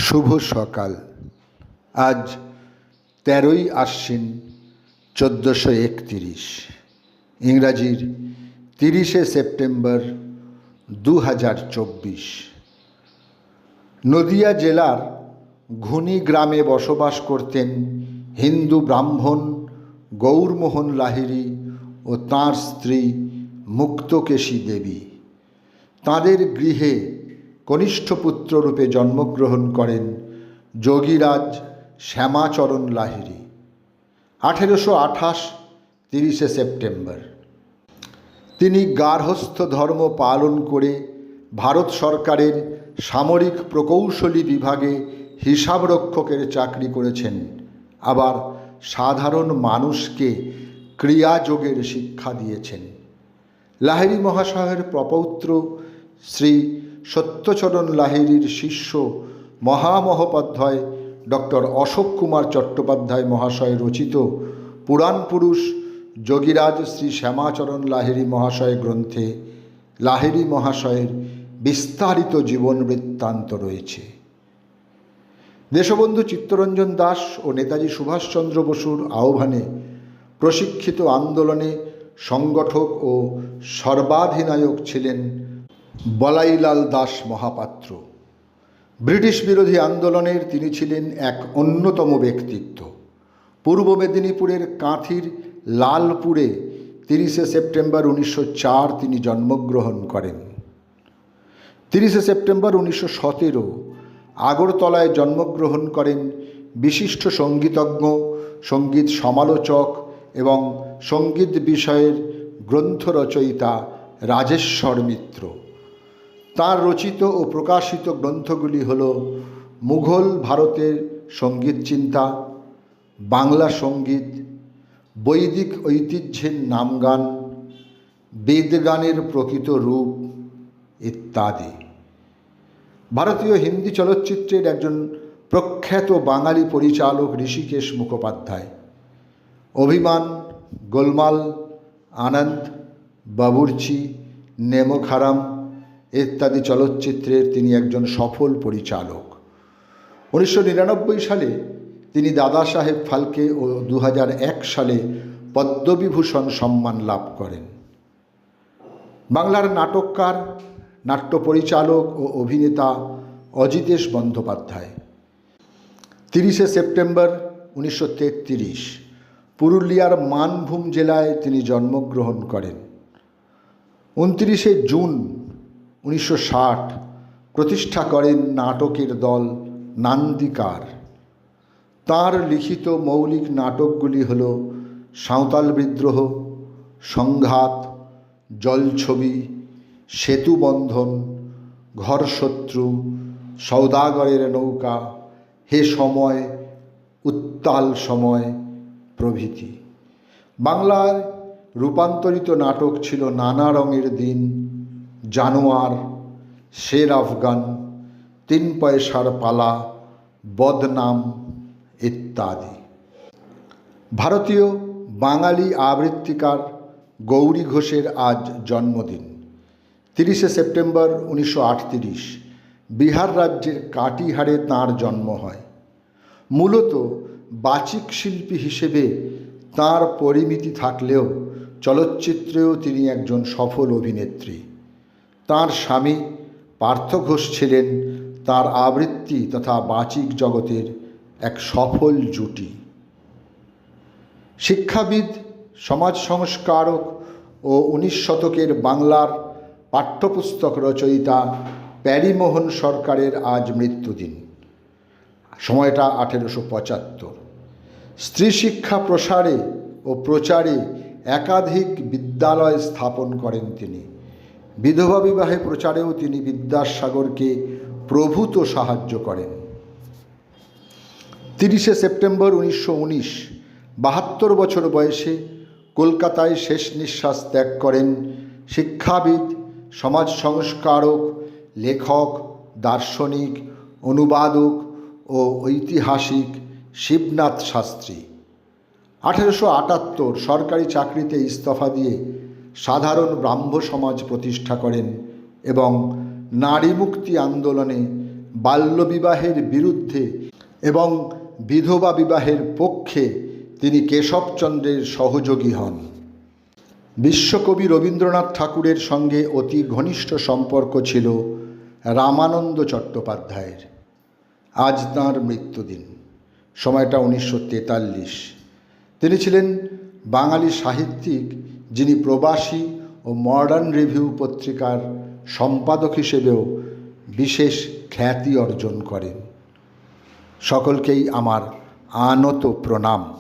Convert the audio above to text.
শুভ সকাল। আজ 13ই আশ্বিন 1431, ইংরাজির 30শে সেপ্টেম্বর 2024। নদিয়া জেলার ঘুনি গ্রামে বসবাস করতেন হিন্দু ব্রাহ্মণ গৌরমোহন লাহিড়ী ও তাঁর স্ত্রী মুক্তকেশী দেবী। তাঁদের গৃহে কনিষ্ঠ পুত্ররূপে জন্মগ্রহণ করেন যোগীরাজ শ্যামাচরণ লাহিড়ী 1828 30শে সেপ্টেম্বর। তিনি গার্হস্থ্য ধর্ম পালন করে ভারত সরকারের সামরিক প্রকৌশলী বিভাগে হিসাবরক্ষকের চাকরি করেছেন। আবার সাধারণ মানুষকে ক্রিয়াযোগের শিক্ষা দিয়েছেন। লাহিড়ী মহাশয়ের প্রপৌত্র শ্রী সত্যচরণ লাহিড়ীর শিষ্য মহামহোপাধ্যায় ডক্টর অশোক কুমার চট্টোপাধ্যায় মহাশয় রচিত পুরাণ পুরুষ যোগীরাজ শ্রী শ্যামাচরণ লাহিড়ী মহাশয় গ্রন্থে লাহিড়ী মহাশয়ের বিস্তারিত জীবন বৃত্তান্ত রয়েছে। দেশবন্ধু চিত্তরঞ্জন দাস ও নেতাজি সুভাষচন্দ্র বসুর আহ্বানে প্রশিক্ষিত আন্দোলনে সংগঠক ও সর্বাধিনায়ক ছিলেন বলাইলাল দাস মহাপাত্র। ব্রিটিশ বিরোধী আন্দোলনের তিনি ছিলেন এক অন্যতম ব্যক্তিত্ব। পূর্ব মেদিনীপুরের কাঁথির লালপুরে 30শে সেপ্টেম্বর 1904 তিনি জন্মগ্রহণ করেন। 30শে সেপ্টেম্বর 1917 আগরতলায় জন্মগ্রহণ করেন বিশিষ্ট সঙ্গীতজ্ঞ, সঙ্গীত সমালোচক এবং সঙ্গীত বিষয়ের গ্রন্থ রচয়িতা রাজেশ্বর মিত্র। তাঁর রচিত ও প্রকাশিত গ্রন্থগুলি হল মুঘল ভারতের সঙ্গীত চিন্তা, বাংলা সঙ্গীত, বৈদিক ঐতিহ্যের নামগান, বেদগানের প্রকৃত রূপ ইত্যাদি। ভারতীয় হিন্দি চলচ্চিত্রের একজন প্রখ্যাত বাঙালি পরিচালক ঋষিকেশ মুখোপাধ্যায় অভিমান, গোলমাল, আনন্দ, বাবুর্চি, নেমোখারাম ইত্যাদি চলচ্চিত্রের তিনি একজন সফল পরিচালক। 1999 সালে তিনি দাদা সাহেব ফালকে ও 2001 সালে পদ্মবিভূষণ সম্মান লাভ করেন। বাংলার নাটককার, নাট্য পরিচালক ও অভিনেতা অজিতেশ বন্দ্যোপাধ্যায় 30শে সেপ্টেম্বর 1933 পুরুলিয়ার মানভূম জেলায় তিনি জন্মগ্রহণ করেন। 29শে জুন 1960 প্রতিষ্ঠা করেন নাটকের দল নান্দিকার। তাঁর লিখিত মৌলিক নাটকগুলি হল সাঁওতাল বিদ্রোহ, সংঘাত, জলছবি, সেতুবন্ধন, ঘরশত্রু, সৌদাগরের নৌকা, হে সময়, উত্তাল সময় প্রভৃতি। বাংলার রূপান্তরিত নাটক ছিল নানা রঙের দিন, জানোয়ার, শের আফগান, 3 পয়সার পালা, বদনাম ইত্যাদি। ভারতীয় বাঙালি আবৃত্তিকার গৌরী ঘোষের আজ জন্মদিন। 30শে সেপ্টেম্বর 1938 বিহার রাজ্যের কাটিহারে তাঁর জন্ম হয়। মূলত বাচিক শিল্পী হিসেবে তাঁর পরিমিতি থাকলেও চলচ্চিত্রেও তিনি একজন সফল অভিনেত্রী। তাঁর স্বামী পার্থ ঘোষ ছিলেন তাঁর আবৃত্তি তথা বাচিক জগতের এক সফল জুটি। শিক্ষাবিদ, সমাজ সংস্কারক ও 19 শতকের বাংলার পাঠ্যপুস্তক রচয়িতা প্যারীমোহন সরকারের আজ মৃত্যুদিন। সময়টা 1875। স্ত্রী শিক্ষা প্রসারে ও প্রচারে একাধিক বিদ্যালয় স্থাপন করেন তিনি। বিধবা বিবাহে প্রচারেও তিনি বিদ্যাসাগরকে প্রভূত সাহায্য করেন। 30শে সেপ্টেম্বর 1919 72 বছর বয়সে কলকাতায় শেষ নিঃশ্বাস ত্যাগ করেন শিক্ষাবিদ, সমাজ সংস্কারক, লেখক, দার্শনিক, অনুবাদক ও ঐতিহাসিক শিবনাথ শাস্ত্রী। 1878 সরকারি চাকরিতে ইস্তফা দিয়ে সাধারণ ব্রাহ্ম সমাজ প্রতিষ্ঠা করেন এবং নারী মুক্তি আন্দোলনে বাল্যবিবাহের বিরুদ্ধে এবং বিধবা বিবাহের পক্ষে তিনি কেশবচন্দ্রের সহযোগী হন। বিশ্বকবি রবীন্দ্রনাথ ঠাকুরের সঙ্গে অতি ঘনিষ্ঠ সম্পর্ক ছিল রামানন্দ চট্টোপাধ্যায়ের। আজ তাঁর মৃত্যুদিন, সময়টা 1943। তিনি ছিলেন বাঙালি সাহিত্যিক যিনি প্রবাসী ও মডার্ন রিভিউ পত্রিকার সম্পাদক হিসেবেও বিশেষ খ্যাতি অর্জন করেন। সকলকেই আমার আনত প্রণাম।